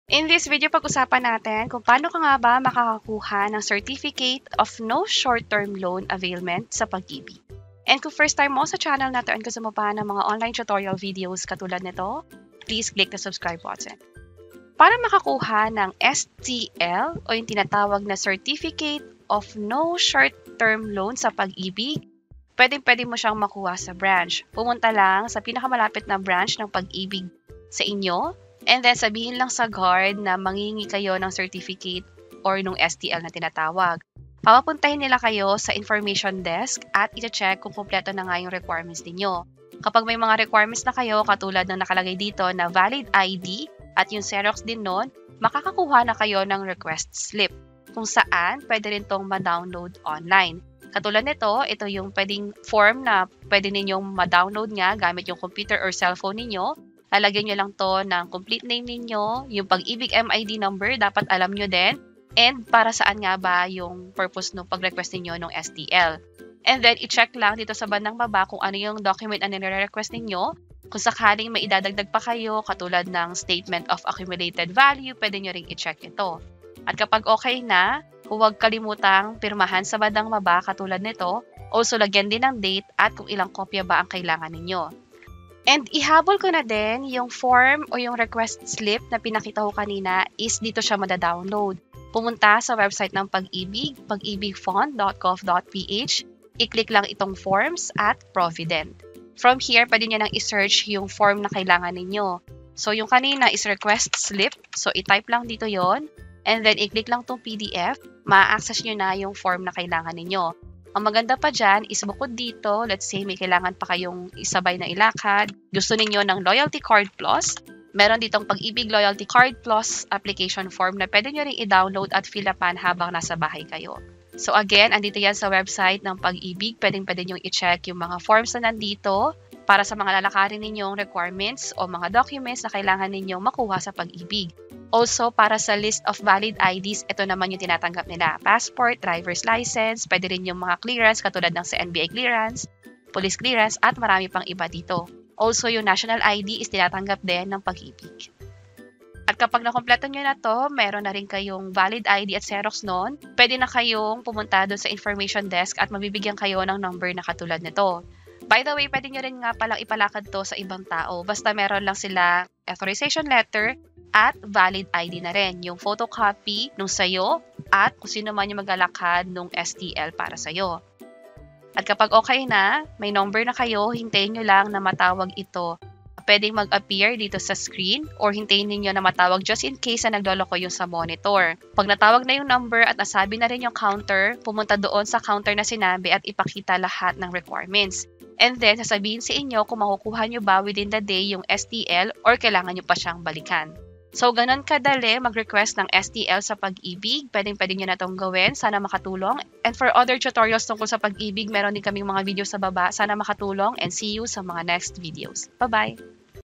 In this video, pag-usapan natin kung paano ka nga ba makakakuha ng Certificate of No Short-Term Loan Availment sa Pag-ibig. And kung first time mo sa channel na to and gusto mo pa ng mga online tutorial videos katulad nito, please click the subscribe button. Para makakuha ng STL o yung tinatawag na Certificate of No Short-Term Loan sa Pag-ibig, pwede mo siyang makuha sa branch. Pumunta lang sa pinakamalapit na branch ng Pag-ibig sa inyo. And then, sabihin lang sa guard na mangingi kayo ng certificate or nung STL na tinatawag. Papapuntahin nila kayo sa information desk at iti-check kung kumpleto na nga yung requirements ninyo. Kapag may mga requirements na kayo, katulad ng nakalagay dito na valid ID at yung Xerox din nun, makakakuha na kayo ng request slip kung saan pwede rin tong ma-download online. Katulad nito, ito yung pwedeng form na pwede ninyong ma-download nga gamit yung computer or cellphone ninyo. Lalagyan nyo lang to ng complete name ninyo, yung Pag-ibig MID number, dapat alam nyo din, and para saan nga ba yung purpose ng pag-request ninyo ng STL. And then, i-check lang dito sa bandang baba kung ano yung document na nire-request ninyo. Kung sakaling may idadagdag pa kayo, katulad ng Statement of Accumulated Value, pwede nyo ring i-check ito. At kapag okay na, huwag kalimutang pirmahan sa bandang baba katulad nito. Also, lagyan din ng date at kung ilang kopya ba ang kailangan ninyo. And ihabol ko na din yung form o yung request slip na pinakita ko kanina is dito siya mada-download. Pumunta sa website ng Pag-ibig, pagibigfund.gov.ph, i-click lang itong forms at Provident. From here, pwede nyo nang i-search yung form na kailangan ninyo. So yung kanina is request slip, so i-type lang dito yon, and then i-click lang itong PDF, ma-access nyo na yung form na kailangan ninyo. Ang maganda pa dyan is bukod dito, let's say may kailangan pa kayong isabay na ilakad, gusto ninyo ng Loyalty Card Plus, meron ditong Pag-ibig Loyalty Card Plus application form na pwede nyo rin i-download at fill upan habang nasa bahay kayo. So again, andito yan sa website ng Pag-ibig, pwede nyo i-check yung mga forms na nandito para sa mga lalakarin ninyong requirements o mga documents na kailangan ninyong makuha sa Pag-ibig. Also, para sa list of valid IDs, ito naman yung tinatanggap nila. Passport, driver's license, pwede rin yung mga clearance katulad ng sa NBI clearance, police clearance, at marami pang iba dito. Also, yung national ID is tinatanggap din ng Pag-ibig. At kapag nakompleto nyo na to, meron na rin kayong valid ID at Xerox nun, pwede na kayong pumunta doon sa information desk at mabibigyan kayo ng number na katulad nito. By the way, pwede nyo rin nga palang ipalakad to sa ibang tao. Basta meron lang sila authorization letter at valid ID na rin. Yung photocopy nung sayo at kung sino man yung maglalakad nung STL para sayo. At kapag okay na, may number na kayo, hintayin nyo lang na matawag ito. Pwedeng mag-appear dito sa screen or hintayin ninyo na matawag just in case na nagloloko yung sa monitor. Pag natawag na yung number at nasabi na rin yung counter, pumunta doon sa counter na sinabi at ipakita lahat ng requirements. And then, sasabihin sa inyo kung makukuha nyo ba within the day yung STL or kailangan nyo pa siyang balikan. So, ganun kadali mag-request ng STL sa Pag-ibig. Pwedeng nyo na itong gawin. Sana makatulong. And for other tutorials tungkol sa Pag-ibig, meron din kaming mga videos sa baba. Sana makatulong and see you sa mga next videos. Bye-bye!